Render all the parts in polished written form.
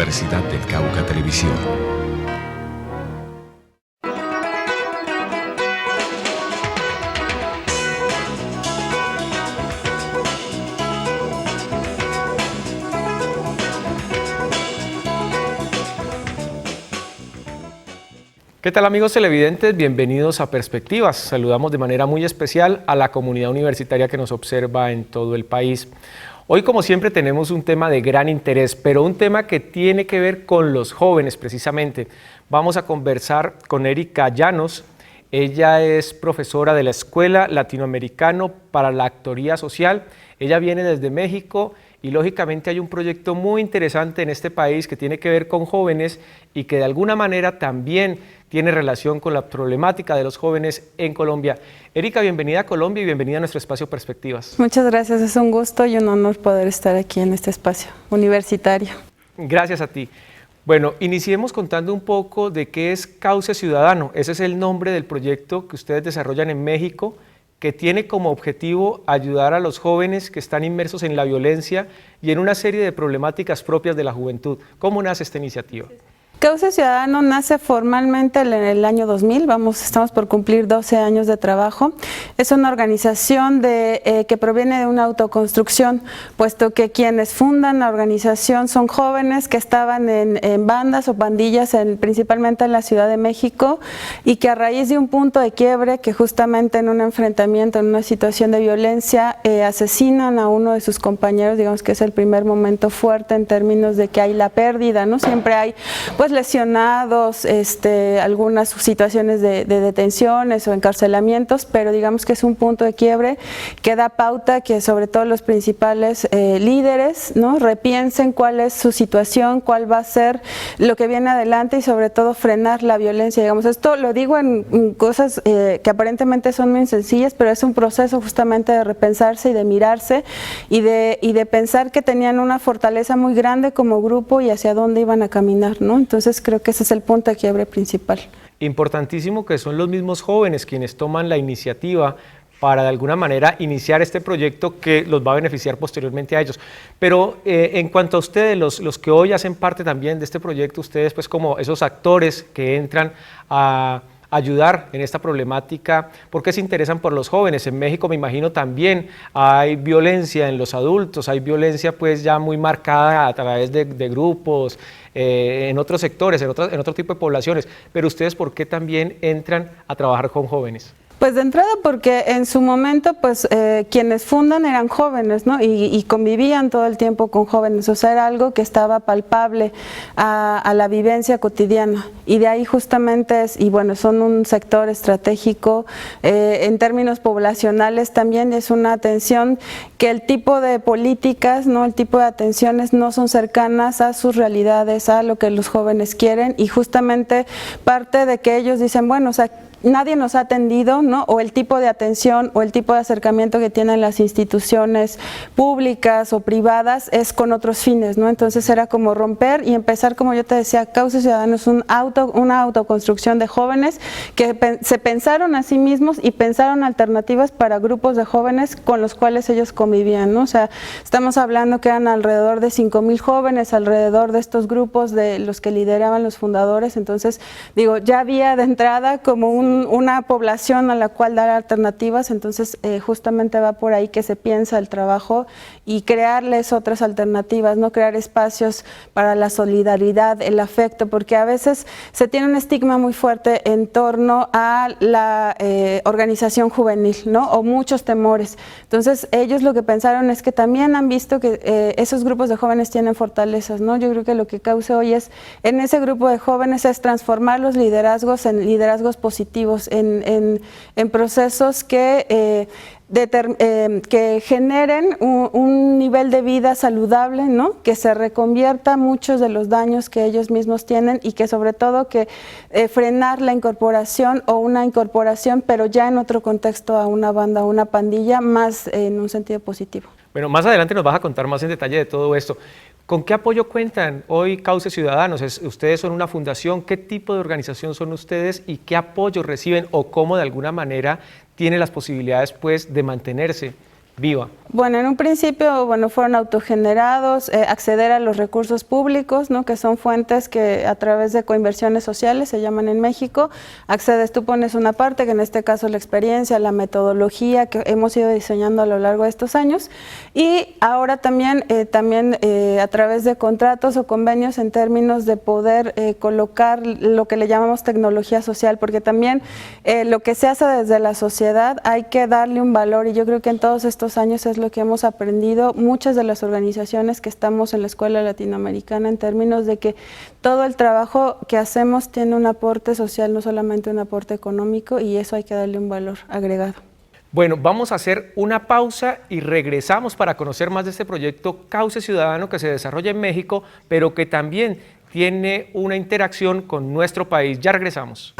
Universidad del Cauca Televisión. ¿Qué tal, amigos televidentes? Bienvenidos a Perspectivas. Saludamos de manera muy especial a la comunidad universitaria que nos observa en todo el país. Hoy, como siempre, tenemos un tema de gran interés, pero un tema que tiene que ver con los jóvenes precisamente. Vamos a conversar con Erika Llanos. Ella es profesora de la Escuela Latinoamericana para la Actoría Social. Ella viene desde México y lógicamente hay un proyecto muy interesante en este país que tiene que ver con jóvenes y que de alguna manera también tiene relación con la problemática de los jóvenes en Colombia. Erika, bienvenida a Colombia y bienvenida a nuestro espacio Perspectivas. Muchas gracias, es un gusto y un honor poder estar aquí en este espacio universitario. Gracias a ti. Bueno, iniciemos contando un poco de qué es Cauce Ciudadano. Ese es el nombre del proyecto que ustedes desarrollan en México, que tiene como objetivo ayudar a los jóvenes que están inmersos en la violencia y en una serie de problemáticas propias de la juventud. ¿Cómo nace esta iniciativa? Cauce Ciudadano nace formalmente en el año 2000, estamos por cumplir 12 años de trabajo. Es una organización que proviene de una autoconstrucción, puesto que quienes fundan la organización son jóvenes que estaban en bandas o pandillas, principalmente en la Ciudad de México, y que a raíz de un punto de quiebre, que justamente en un enfrentamiento, en una situación de violencia, asesinan a uno de sus compañeros. Digamos que es el primer momento fuerte en términos de que hay la pérdida, ¿no? Siempre hay lesionados, algunas situaciones de detenciones o encarcelamientos, pero digamos que es un punto de quiebre que da pauta que sobre todo los principales líderes, ¿no?, repiensen cuál es su situación, cuál va a ser lo que viene adelante y sobre todo frenar la violencia. Digamos, esto lo digo en cosas que aparentemente son muy sencillas, pero es un proceso justamente de repensarse y de mirarse y de pensar que tenían una fortaleza muy grande como grupo y hacia dónde iban a caminar, ¿no? Entonces creo que ese es el punto de quiebre principal. Importantísimo que son los mismos jóvenes quienes toman la iniciativa para de alguna manera iniciar este proyecto que los va a beneficiar posteriormente a ellos. Pero en cuanto a ustedes, los que hoy hacen parte también de este proyecto, ustedes pues como esos actores que entran a ayudar en esta problemática, ¿por qué se interesan por los jóvenes? En México me imagino también hay violencia en los adultos, hay violencia pues ya muy marcada a través de grupos, en otros sectores, en otro tipo de poblaciones, pero ustedes ¿por qué también entran a trabajar con jóvenes? Pues de entrada porque en su momento pues quienes fundan eran jóvenes, ¿no? Y convivían todo el tiempo con jóvenes, o sea, era algo que estaba palpable a la vivencia cotidiana, y de ahí justamente y bueno, son un sector estratégico en términos poblacionales. También es una atención que el tipo de políticas, ¿no?, el tipo de atenciones no son cercanas a sus realidades, a lo que los jóvenes quieren, y justamente parte de que ellos dicen, bueno, o sea, nadie nos ha atendido, ¿no?, o el tipo de atención o el tipo de acercamiento que tienen las instituciones públicas o privadas es con otros fines, ¿no? Entonces era como romper y empezar, como yo te decía, Cauce Ciudadano es una autoconstrucción de jóvenes que se pensaron a sí mismos y pensaron alternativas para grupos de jóvenes con los cuales ellos convivían, ¿no? O sea, estamos hablando que eran alrededor de 5,000 jóvenes alrededor de estos grupos de los que lideraban los fundadores. Entonces, digo, ya había de entrada como una población a la cual dar alternativas. Entonces justamente va por ahí que se piensa el trabajo y crearles otras alternativas, no crear espacios para la solidaridad, el afecto, porque a veces se tiene un estigma muy fuerte en torno a la organización juvenil, ¿no?, o muchos temores. Entonces ellos lo que pensaron es que también han visto que esos grupos de jóvenes tienen fortalezas, ¿no? Yo creo que lo que Cauce hoy en ese grupo de jóvenes es transformar los liderazgos en liderazgos positivos, en procesos que generen un nivel de vida saludable, ¿no?, que se reconvierta muchos de los daños que ellos mismos tienen, y que sobre todo que frenar la incorporación o una incorporación, pero ya en otro contexto, a una banda o una pandilla, más en un sentido positivo. Bueno, más adelante nos vas a contar más en detalle de todo esto. ¿Con qué apoyo cuentan hoy Cauce Ciudadanos? Ustedes son una fundación, ¿qué tipo de organización son ustedes y qué apoyo reciben o cómo de alguna manera tiene las posibilidades pues de mantenerse viva? Bueno, en un principio, bueno, fueron autogenerados, acceder a los recursos públicos, ¿no? Que son fuentes que a través de coinversiones sociales se llaman en México, accedes, tú pones una parte, que en este caso la experiencia, la metodología que hemos ido diseñando a lo largo de estos años, y ahora también a través de contratos o convenios en términos de poder colocar lo que le llamamos tecnología social, porque también lo que se hace desde la sociedad hay que darle un valor, y yo creo que en todos estos años es lo que hemos aprendido muchas de las organizaciones que estamos en la Escuela Latinoamericana, en términos de que todo el trabajo que hacemos tiene un aporte social, no solamente un aporte económico, y eso hay que darle un valor agregado. Bueno, vamos a hacer una pausa y regresamos para conocer más de este proyecto Cauce Ciudadano que se desarrolla en México, pero que también tiene una interacción con nuestro país. Ya regresamos.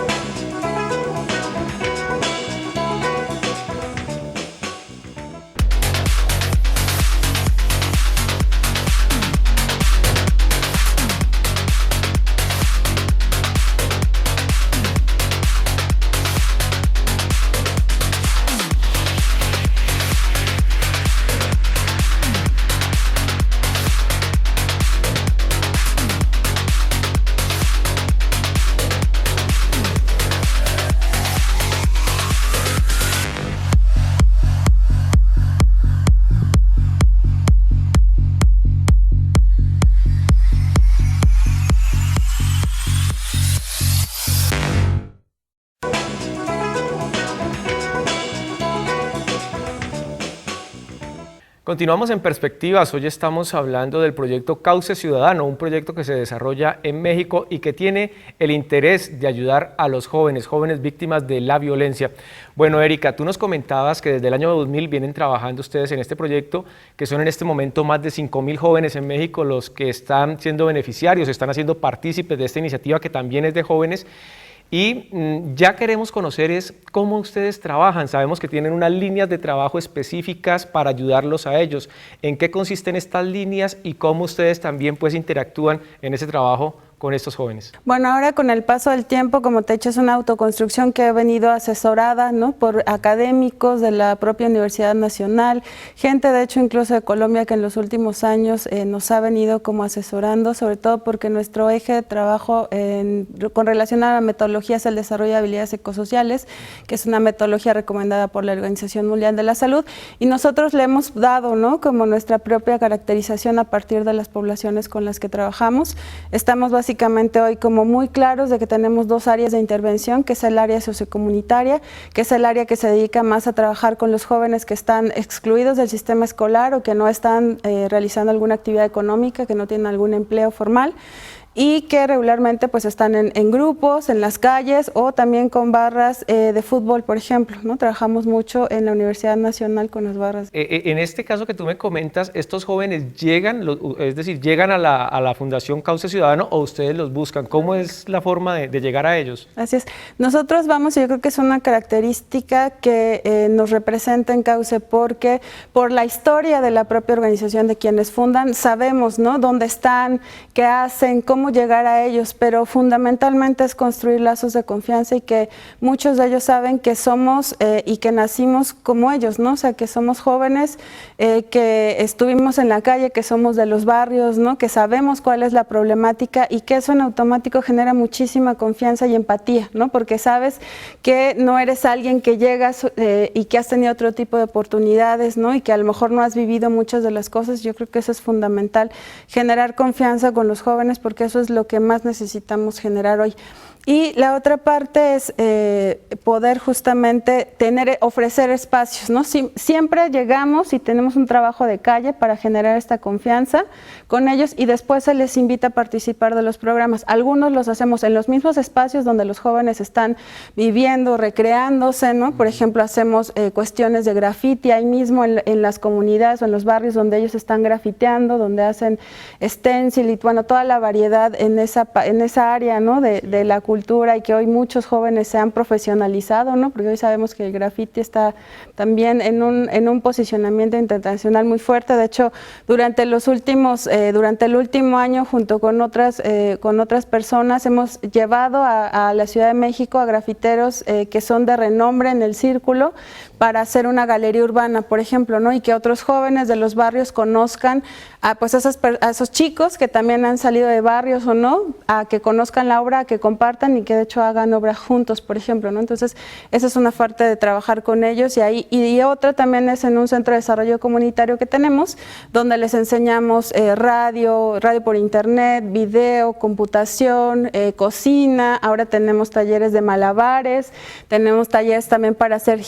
Continuamos en Perspectivas. Hoy estamos hablando del proyecto Cauce Ciudadano, un proyecto que se desarrolla en México y que tiene el interés de ayudar a los jóvenes víctimas de la violencia. Bueno, Erika, tú nos comentabas que desde el año 2000 vienen trabajando ustedes en este proyecto, que son en este momento más de 5.000 jóvenes en México los que están siendo beneficiarios, están haciendo partícipes de esta iniciativa que también es de jóvenes. Y ya queremos conocer es cómo ustedes trabajan. Sabemos que tienen unas líneas de trabajo específicas para ayudarlos a ellos. ¿En qué consisten estas líneas y cómo ustedes también pues interactúan en ese trabajo con estos jóvenes? Bueno, ahora con el paso del tiempo, como te he dicho, es una autoconstrucción que ha venido asesorada, ¿no?, por académicos de la propia Universidad Nacional, gente de hecho incluso de Colombia que en los últimos años nos ha venido como asesorando, sobre todo porque nuestro eje de trabajo con relación a la metodología es el desarrollo de habilidades ecosociales, que es una metodología recomendada por la Organización Mundial de la Salud, y nosotros le hemos dado, ¿no?, como nuestra propia caracterización a partir de las poblaciones con las que trabajamos. Estamos básicamente hoy como muy claros de que tenemos dos áreas de intervención, que es el área sociocomunitaria, que es el área que se dedica más a trabajar con los jóvenes que están excluidos del sistema escolar o que no están realizando alguna actividad económica, que no tienen algún empleo formal, y que regularmente pues están en grupos, en las calles o también con barras de fútbol, por ejemplo, ¿no? Trabajamos mucho en la Universidad Nacional con las barras. En este caso que tú me comentas, ¿estos jóvenes llegan, es decir, llegan a la Fundación Cauce Ciudadano o ustedes los buscan? ¿Cómo es la forma de llegar a ellos? Así es. Nosotros vamos, y yo creo que es una característica que nos representa en Cauce, porque por la historia de la propia organización de quienes fundan, sabemos, ¿no?, dónde están, qué hacen, cómo llegar a ellos, pero fundamentalmente es construir lazos de confianza y que muchos de ellos saben que somos y que nacimos como ellos, ¿no? O sea, que somos jóvenes, que estuvimos en la calle, que somos de los barrios, ¿no?, que sabemos cuál es la problemática y que eso en automático genera muchísima confianza y empatía, ¿no?, porque sabes que no eres alguien que llegas y que has tenido otro tipo de oportunidades, ¿no?, y que a lo mejor no has vivido muchas de las cosas. Yo creo que eso es fundamental, generar confianza con los jóvenes, porque eso es lo que más necesitamos generar hoy. Y la otra parte es poder justamente ofrecer espacios, ¿no? Siempre llegamos y tenemos un trabajo de calle para generar esta confianza con ellos y después se les invita a participar de los programas. Algunos los hacemos en los mismos espacios donde los jóvenes están viviendo, recreándose, ¿no? Por ejemplo, hacemos cuestiones de graffiti ahí mismo en las comunidades o en los barrios donde ellos están grafiteando, donde hacen stencil y bueno, toda la variedad sociedad en esa área, ¿no? de la cultura, y que hoy muchos jóvenes se han profesionalizado, ¿no? Porque hoy sabemos que el graffiti está también en un posicionamiento internacional muy fuerte. De hecho, durante el último año, junto con otras personas, hemos llevado a la Ciudad de México a grafiteros que son de renombre en el círculo, para hacer una galería urbana, por ejemplo, ¿no? Y que otros jóvenes de los barrios conozcan a esos chicos que también han salido de barrios o no, a que conozcan la obra, a que compartan y que de hecho hagan obra juntos, por ejemplo, ¿no? Entonces, esa es una parte de trabajar con ellos, y otra también es en un centro de desarrollo comunitario que tenemos, donde les enseñamos radio por internet, video, computación, cocina. Ahora tenemos talleres de malabares, tenemos talleres también para hacer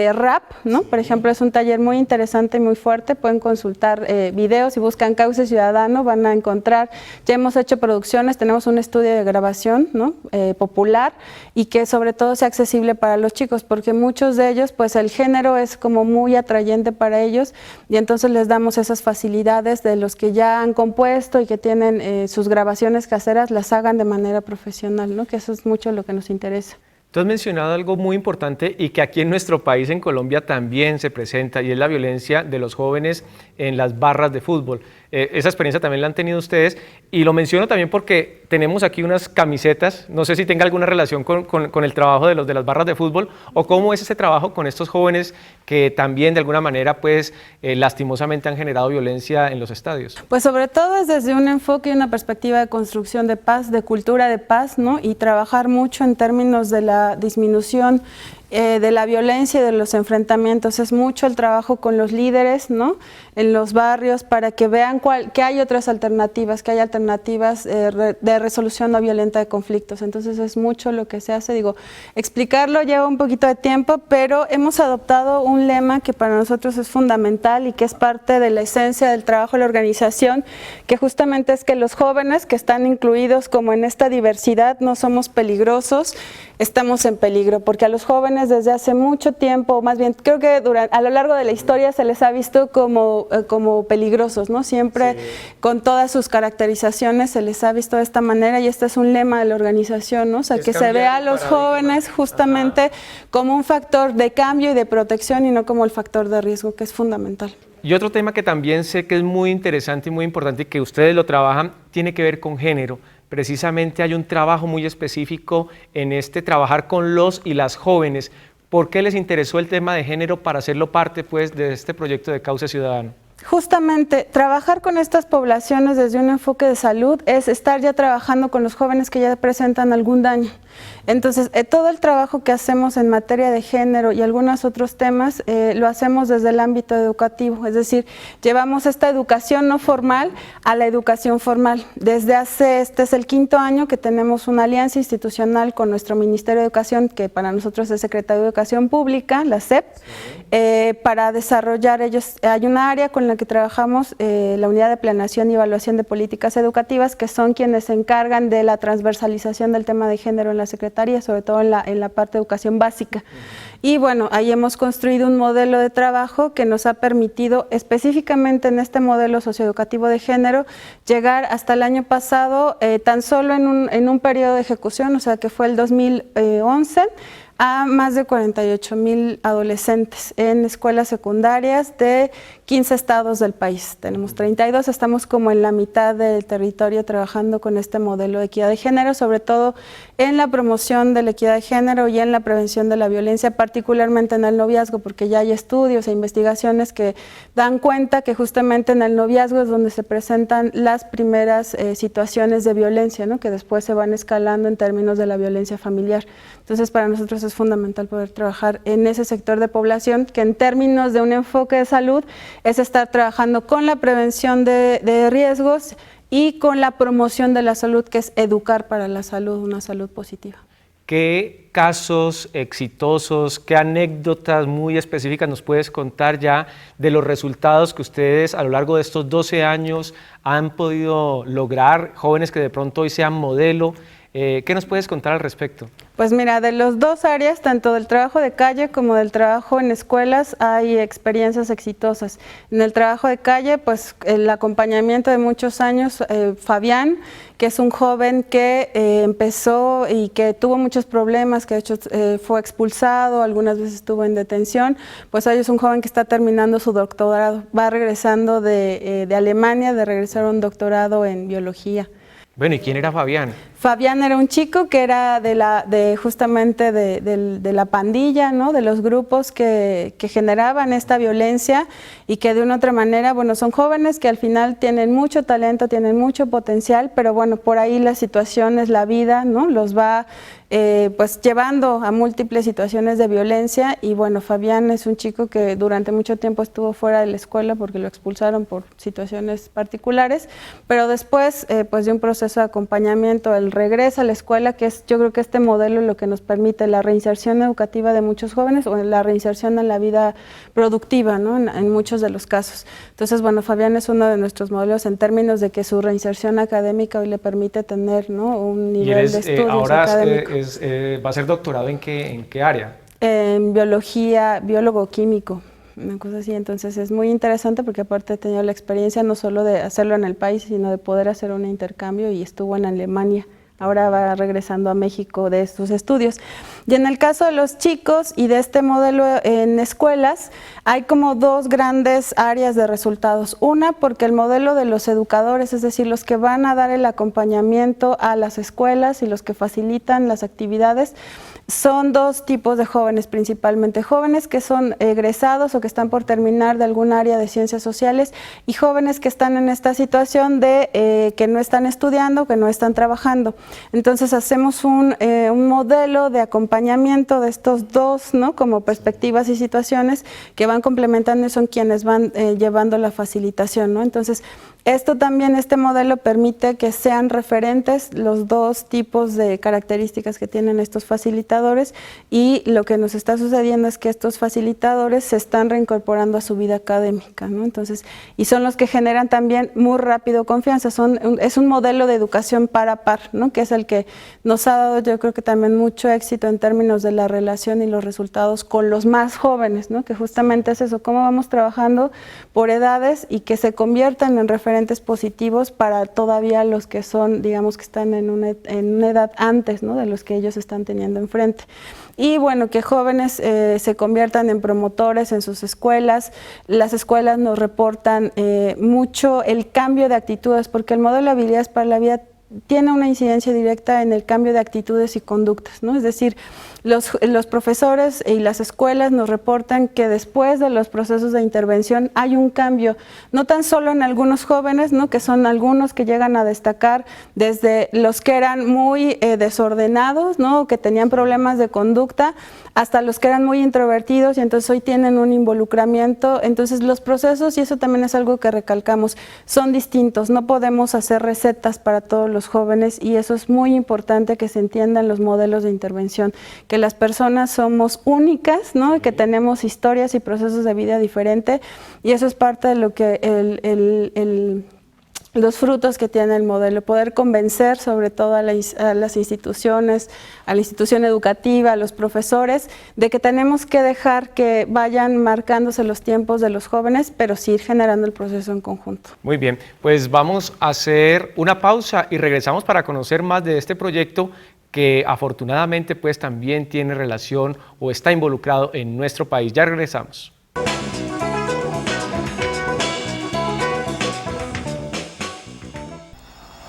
rap, ¿no? Por ejemplo, es un taller muy interesante y muy fuerte. Pueden consultar videos, si buscan Cauce Ciudadano van a encontrar. Ya hemos hecho producciones, tenemos un estudio de grabación, ¿no? Popular, y que sobre todo sea accesible para los chicos, porque muchos de ellos, pues el género es como muy atrayente para ellos, y entonces les damos esas facilidades de los que ya han compuesto y que tienen sus grabaciones caseras, las hagan de manera profesional, ¿no? Que eso es mucho lo que nos interesa. Tú has mencionado algo muy importante y que aquí en nuestro país, en Colombia, también se presenta, y es la violencia de los jóvenes en las barras de fútbol. Esa experiencia también la han tenido ustedes, y lo menciono también porque tenemos aquí unas camisetas, no sé si tenga alguna relación con el trabajo de las barras de fútbol, o cómo es ese trabajo con estos jóvenes que también de alguna manera pues lastimosamente han generado violencia en los estadios. Pues sobre todo es desde un enfoque y una perspectiva de construcción de paz, de cultura de paz, ¿no? Y trabajar mucho en términos de la disminución de la violencia y de los enfrentamientos. Es mucho el trabajo con los líderes, ¿no? En los barrios, para que vean que hay otras alternativas, que hay alternativas de resolución no violenta de conflictos. Entonces es mucho lo que se hace. Digo, explicarlo lleva un poquito de tiempo, pero hemos adoptado un lema que para nosotros es fundamental y que es parte de la esencia del trabajo de la organización, que justamente es que los jóvenes que están incluidos como en esta diversidad no somos peligrosos, estamos en peligro, porque a los jóvenes desde hace mucho tiempo, más bien creo que a lo largo de la historia se les ha visto como peligrosos, ¿no? Siempre sí. Con todas sus caracterizaciones se les ha visto de esta manera, y este es un lema de la organización, ¿no? O sea, que se vea a los jóvenes justamente como un factor de cambio y de protección, y no como el factor de riesgo, que es fundamental. Y otro tema que también sé que es muy interesante y muy importante, y que ustedes lo trabajan, tiene que ver con género. Precisamente hay un trabajo muy específico en trabajar con los y las jóvenes. ¿Por qué les interesó el tema de género para hacerlo parte pues, de este proyecto de Cauce Ciudadano? Justamente, trabajar con estas poblaciones desde un enfoque de salud es estar ya trabajando con los jóvenes que ya presentan algún daño. Entonces, todo el trabajo que hacemos en materia de género y algunos otros temas lo hacemos desde el ámbito educativo, es decir, llevamos esta educación no formal a la educación formal. Desde este es el 5º año que tenemos una alianza institucional con nuestro Ministerio de Educación, que para nosotros es Secretaría de Educación Pública, la SEP, para desarrollar hay una área con la que trabajamos, la Unidad de Planeación y Evaluación de Políticas Educativas, que son quienes se encargan de la transversalización del tema de género en la Secretaría, sobre todo en la parte de educación básica. Y bueno, ahí hemos construido un modelo de trabajo que nos ha permitido, específicamente en este modelo socioeducativo de género, llegar hasta el año pasado, tan solo en un periodo de ejecución, o sea que fue el 2011, a más de 48,000 adolescentes en escuelas secundarias de 15 estados del país. Tenemos 32, estamos como en la mitad del territorio trabajando con este modelo de equidad de género, sobre todo en la promoción de la equidad de género y en la prevención de la violencia, particularmente en el noviazgo, porque ya hay estudios e investigaciones que dan cuenta que justamente en el noviazgo es donde se presentan las primeras situaciones de violencia, ¿no? Que después se van escalando en términos de la violencia familiar. Entonces, para nosotros es fundamental poder trabajar en ese sector de población, que en términos de un enfoque de salud es estar trabajando con la prevención de riesgos y con la promoción de la salud, que es educar para la salud, una salud positiva. ¿Qué casos exitosos, qué anécdotas muy específicas nos puedes contar ya de los resultados que ustedes a lo largo de estos 12 años han podido lograr, jóvenes que de pronto hoy sean modelo? ¿Qué nos puedes contar al respecto? Pues mira, de los dos áreas, tanto del trabajo de calle como del trabajo en escuelas, hay experiencias exitosas. En el trabajo de calle, pues el acompañamiento de muchos años, Fabián, que es un joven que empezó y que tuvo muchos problemas, que de hecho fue expulsado, algunas veces estuvo en detención, pues hoy es un joven que está terminando su doctorado, va regresando de Alemania, de regresar a un doctorado en biología. Bueno, ¿y quién era Fabián? Fabián era un chico que era justamente de la pandilla, ¿no? De los grupos que generaban esta violencia y que de una u otra manera, bueno, son jóvenes que al final tienen mucho talento, tienen mucho potencial, pero bueno, por ahí las situaciones, la vida, ¿no? Los va pues llevando a múltiples situaciones de violencia y bueno, Fabián es un chico que durante mucho tiempo estuvo fuera de la escuela porque lo expulsaron por situaciones particulares, pero después pues de un proceso de acompañamiento, él regresa a la escuela, que es yo creo que este modelo lo que nos permite la reinserción educativa de muchos jóvenes o la reinserción en la vida productiva, ¿no? En muchos de los casos. Entonces, bueno, Fabián es uno de nuestros modelos en términos de que su reinserción académica hoy le permite tener, ¿no? Un nivel de estudios ahora académicos. ¿Va a ser doctorado en qué área? En biología, biólogo químico, una cosa así. Entonces es muy interesante porque aparte he tenido la experiencia no solo de hacerlo en el país, sino de poder hacer un intercambio y estuvo en Alemania. Ahora va regresando a México de estos estudios. Y en el caso de los chicos y de este modelo en escuelas, hay como dos grandes áreas de resultados. Una, porque el modelo de los educadores, es decir, los que van a dar el acompañamiento a las escuelas y los que facilitan las actividades, son dos tipos de jóvenes, principalmente jóvenes que son egresados o que están por terminar de algún área de ciencias sociales y jóvenes que están en esta situación de que no están estudiando, que no están trabajando. Entonces hacemos un modelo de acompañamiento de estos dos, ¿no? Como perspectivas y situaciones que van complementando y son quienes van llevando la facilitación, ¿no? Entonces esto también, este modelo permite que sean referentes los dos tipos de características que tienen estos facilitadores y lo que nos está sucediendo es que estos facilitadores se están reincorporando a su vida académica, ¿no? Entonces, y son los que generan también muy rápido confianza, es un modelo de educación par a par, ¿no? Que es el que nos ha dado yo creo que también mucho éxito en términos de la relación y los resultados con los más jóvenes, ¿no? Que justamente es eso, cómo vamos trabajando por edades y que se conviertan en referentes positivos para todavía los que son, digamos que están en una edad antes, ¿no? De los que ellos están teniendo enfrente. Y bueno, que jóvenes se conviertan en promotores en sus escuelas. Las escuelas nos reportan mucho el cambio de actitudes, porque el modelo de habilidades para la vida tiene una incidencia directa en el cambio de actitudes y conductas, ¿no? Es decir, los profesores y las escuelas nos reportan que después de los procesos de intervención hay un cambio, no tan solo en algunos jóvenes, ¿no? Que son algunos que llegan a destacar desde los que eran muy desordenados, ¿no? Que tenían problemas de conducta, hasta los que eran muy introvertidos y entonces hoy tienen un involucramiento. Entonces los procesos, y eso también es algo que recalcamos, son distintos, no podemos hacer recetas para todos los jóvenes y eso es muy importante que se entiendan los modelos de intervención, que las personas somos únicas, ¿no? Que tenemos historias y procesos de vida diferentes y eso es parte de lo que los frutos que tiene el modelo, poder convencer sobre todo a las instituciones, a la institución educativa, a los profesores, de que tenemos que dejar que vayan marcándose los tiempos de los jóvenes, pero sí ir generando el proceso en conjunto. Muy bien, pues vamos a hacer una pausa y regresamos para conocer más de este proyecto que afortunadamente pues también tiene relación o está involucrado en nuestro país. Ya regresamos.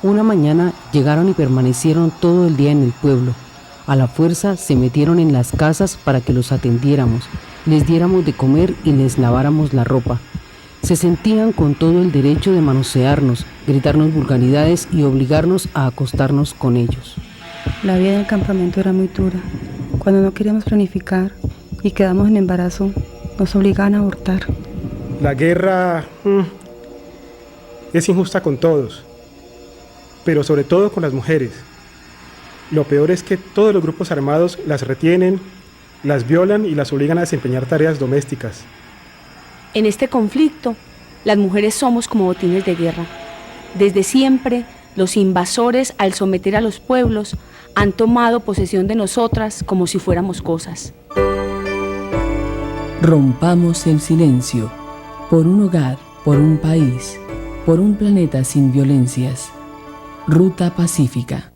Una mañana llegaron y permanecieron todo el día en el pueblo. A la fuerza se metieron en las casas para que los atendiéramos, les diéramos de comer y les laváramos la ropa. Se sentían con todo el derecho de manosearnos, gritarnos vulgaridades y obligarnos a acostarnos con ellos. La vida en el campamento era muy dura. Cuando no queríamos planificar y quedamos en embarazo, nos obligaban a abortar. La guerra es injusta con todos, pero sobre todo con las mujeres. Lo peor es que todos los grupos armados las retienen, las violan y las obligan a desempeñar tareas domésticas. En este conflicto, las mujeres somos como botines de guerra. Desde siempre, Los invasores, al someter a los pueblos, han tomado posesión de nosotras como si fuéramos cosas. Rompamos el silencio, por un hogar, por un país, por un planeta sin violencias. Ruta Pacífica.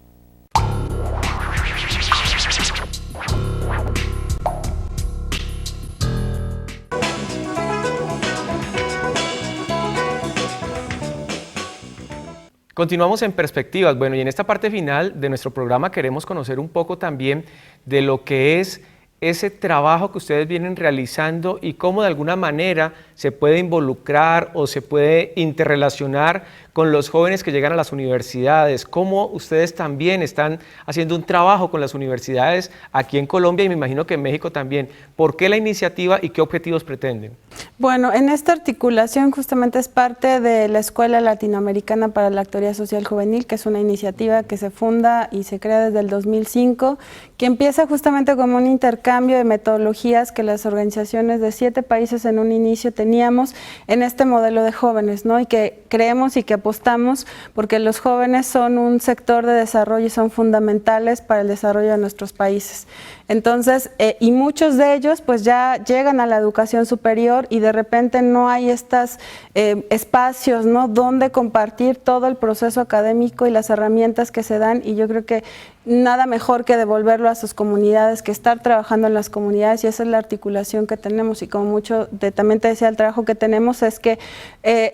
Continuamos en Perspectivas. Bueno, y en esta parte final de nuestro programa queremos conocer un poco también de lo que es ese trabajo que ustedes vienen realizando y cómo de alguna manera se puede involucrar o se puede interrelacionar con los jóvenes que llegan a las universidades, cómo ustedes también están haciendo un trabajo con las universidades aquí en Colombia y me imagino que en México también. ¿Por qué la iniciativa y qué objetivos pretenden? Bueno, en esta articulación justamente es parte de la Escuela Latinoamericana para la Actoría Social Juvenil, que es una iniciativa que se funda y se crea desde el 2005, que empieza justamente como un intercambio de metodologías que las organizaciones de 7 países en un inicio teníamos en este modelo de jóvenes, ¿no? Y que creemos y que apostamos porque los jóvenes son un sector de desarrollo y son fundamentales para el desarrollo de nuestros países. Entonces, y muchos de ellos pues ya llegan a la educación superior y de repente no hay estos espacios, ¿no?, donde compartir todo el proceso académico y las herramientas que se dan, y yo creo que nada mejor que devolverlo a sus comunidades, que estar trabajando en las comunidades, y esa es la articulación que tenemos. Y como mucho también te decía, el trabajo que tenemos es que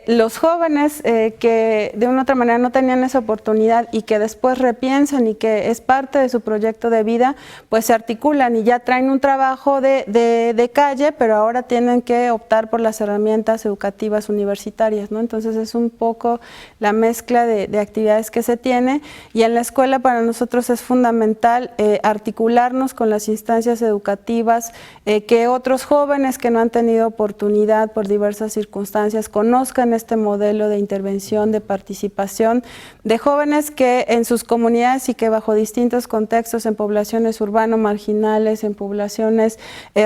los jóvenes que de una u otra manera no tenían esa oportunidad y que después repiensan y que es parte de su proyecto de vida, pues se articulan y ya traen un trabajo de calle, pero ahora tienen que optar por las herramientas educativas universitarias, ¿no? Entonces es un poco la mezcla de actividades que se tiene, y en la escuela para nosotros es fundamental articularnos con las instancias educativas, que otros jóvenes que no han tenido oportunidad por diversas circunstancias conozcan este modelo de intervención, de participación, de jóvenes que en sus comunidades y que bajo distintos contextos, en poblaciones urbanas, marginales, en poblaciones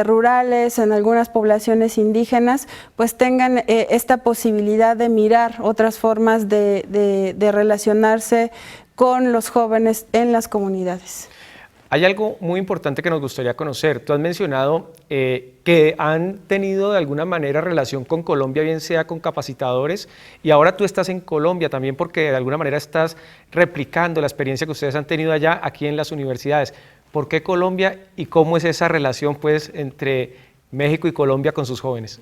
rurales, en algunas poblaciones indígenas, pues tengan esta posibilidad de mirar otras formas de relacionarse con los jóvenes en las comunidades. Hay algo muy importante que nos gustaría conocer. Tú has mencionado que han tenido de alguna manera relación con Colombia, bien sea con capacitadores, y ahora tú estás en Colombia también porque de alguna manera estás replicando la experiencia que ustedes han tenido allá aquí en las universidades. ¿Por qué Colombia y cómo es esa relación pues entre México y Colombia con sus jóvenes?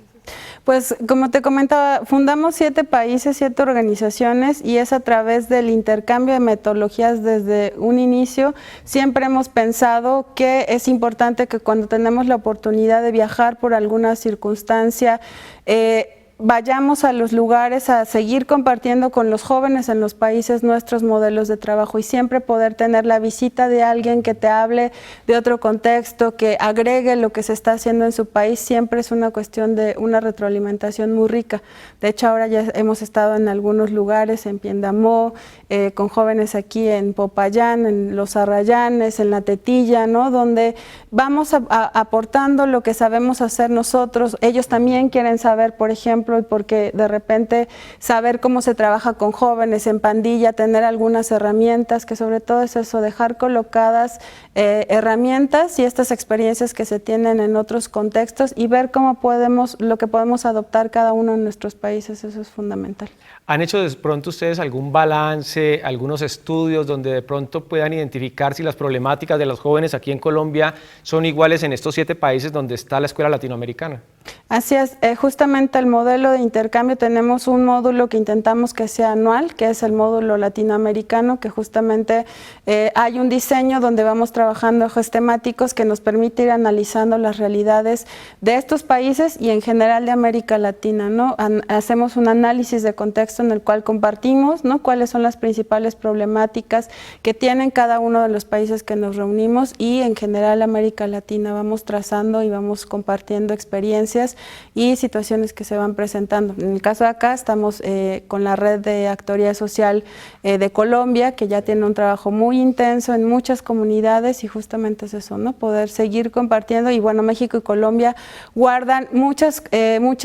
Pues como te comentaba, fundamos 7 países, 7 organizaciones, y es a través del intercambio de metodologías desde un inicio. Siempre hemos pensado que es importante que cuando tenemos la oportunidad de viajar por alguna circunstancia, vayamos a los lugares a seguir compartiendo con los jóvenes en los países nuestros modelos de trabajo, y siempre poder tener la visita de alguien que te hable de otro contexto, que agregue lo que se está haciendo en su país, siempre es una cuestión de una retroalimentación muy rica. De hecho, ahora ya hemos estado en algunos lugares, en Piendamó, con jóvenes aquí en Popayán, en Los Arrayanes, en La Tetilla, ¿no?, donde vamos aportando lo que sabemos hacer nosotros. Ellos también quieren saber, por ejemplo, y porque de repente saber cómo se trabaja con jóvenes en pandilla, tener algunas herramientas, que sobre todo es eso, dejar colocadas herramientas y estas experiencias que se tienen en otros contextos y ver cómo lo que podemos adoptar cada uno en nuestros países. Eso es fundamental. ¿Han hecho de pronto ustedes algún balance, algunos estudios donde de pronto puedan identificar si las problemáticas de los jóvenes aquí en Colombia son iguales en estos 7 países donde está la Escuela Latinoamericana? Así es, justamente el modelo de intercambio, tenemos un módulo que intentamos que sea anual, que es el módulo latinoamericano, que justamente hay un diseño donde vamos trabajando ejes temáticos que nos permite ir analizando las realidades de estos países y en general de América Latina, ¿no? Hacemos un análisis de contexto en el cual compartimos, ¿no?, cuáles son las principales problemáticas que tienen cada uno de los países que nos reunimos, y en general América Latina vamos trazando y vamos compartiendo experiencias y situaciones que se van presentando. En el caso de acá estamos con la red de Actoría Social de Colombia, que ya tiene un trabajo muy intenso en muchas comunidades y justamente es eso, ¿no? Poder seguir compartiendo y bueno, México y Colombia guardan muchas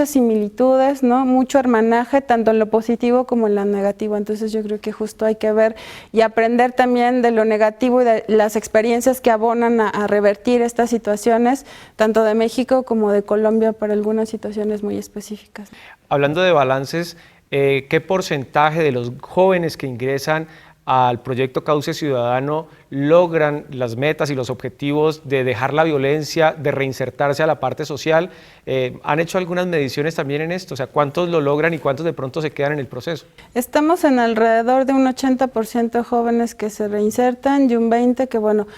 similitudes, ¿no? Mucho hermanaje, tanto en lo positivo como en lo negativo, entonces yo creo que justo hay que ver y aprender también de lo negativo y de las experiencias que abonan a revertir estas situaciones, tanto de México como de Colombia para algunas situaciones muy específicas. Hablando de balances, ¿qué porcentaje de los jóvenes que ingresan al proyecto Cauce Ciudadano logran las metas y los objetivos de dejar la violencia, de reinsertarse a la parte social? ¿Han hecho algunas mediciones también en esto? O sea, ¿cuántos lo logran y cuántos de pronto se quedan en el proceso? Estamos en alrededor de un 80% de jóvenes que se reinsertan y un 20% que, bueno,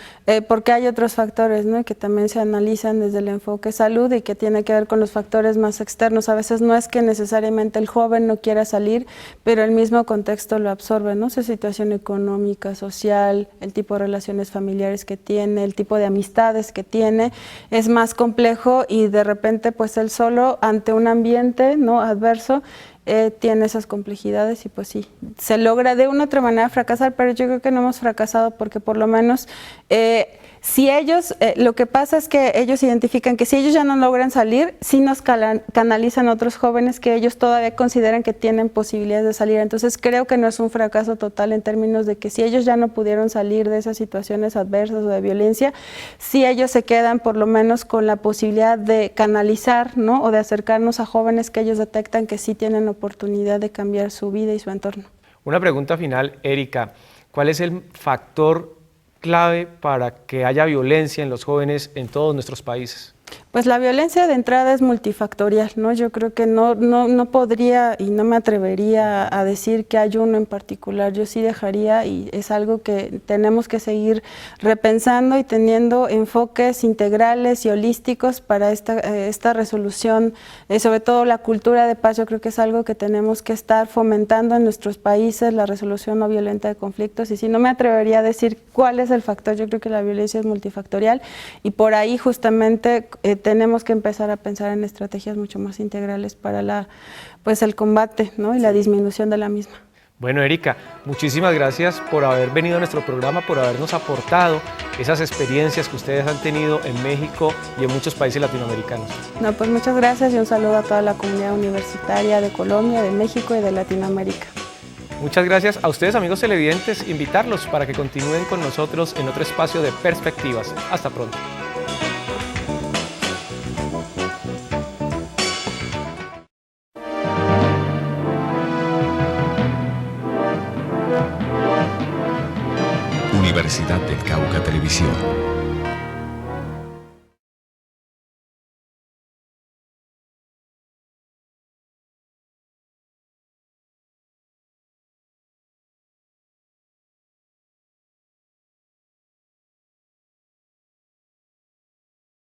porque hay otros factores, ¿no? Que también se analizan desde el enfoque salud y que tiene que ver con los factores más externos. A veces no es que necesariamente el joven no quiera salir, pero el mismo contexto lo absorbe, ¿no? Esa situación económica, social, el tipo de relaciones familiares que tiene, el tipo de amistades que tiene, es más complejo y de repente pues él solo ante un ambiente, ¿no?, adverso, tiene esas complejidades y pues sí, se logra de una u otra manera fracasar, pero yo creo que no hemos fracasado porque por lo menos si ellos, lo que pasa es que ellos identifican que si ellos ya no logran salir, sí nos canalizan otros jóvenes que ellos todavía consideran que tienen posibilidades de salir, entonces creo que no es un fracaso total en términos de que si ellos ya no pudieron salir de esas situaciones adversas o de violencia, si ellos se quedan por lo menos con la posibilidad de canalizar, ¿no?, o de acercarnos a jóvenes que ellos detectan que sí tienen oportunidad de cambiar su vida y su entorno. Una pregunta final, Erika, ¿cuál es el factor clave para que haya violencia en los jóvenes en todos nuestros países? Pues la violencia de entrada es multifactorial, ¿no? Yo creo que no podría y no me atrevería a decir que hay uno en particular. Yo sí dejaría, y es algo que tenemos que seguir repensando y teniendo enfoques integrales y holísticos para esta resolución, sobre todo la cultura de paz. Yo creo que es algo que tenemos que estar fomentando en nuestros países, la resolución no violenta de conflictos, y sí, no me atrevería a decir cuál es el factor. Yo creo que la violencia es multifactorial y por ahí justamente tenemos que empezar a pensar en estrategias mucho más integrales para el combate, ¿no?, y la disminución de la misma. Bueno, Erika, muchísimas gracias por haber venido a nuestro programa, por habernos aportado esas experiencias que ustedes han tenido en México y en muchos países latinoamericanos. No, pues muchas gracias y un saludo a toda la comunidad universitaria de Colombia, de México y de Latinoamérica. Muchas gracias a ustedes, amigos televidentes, invitarlos para que continúen con nosotros en otro espacio de Perspectivas. Hasta pronto. Universidad del Cauca Televisión.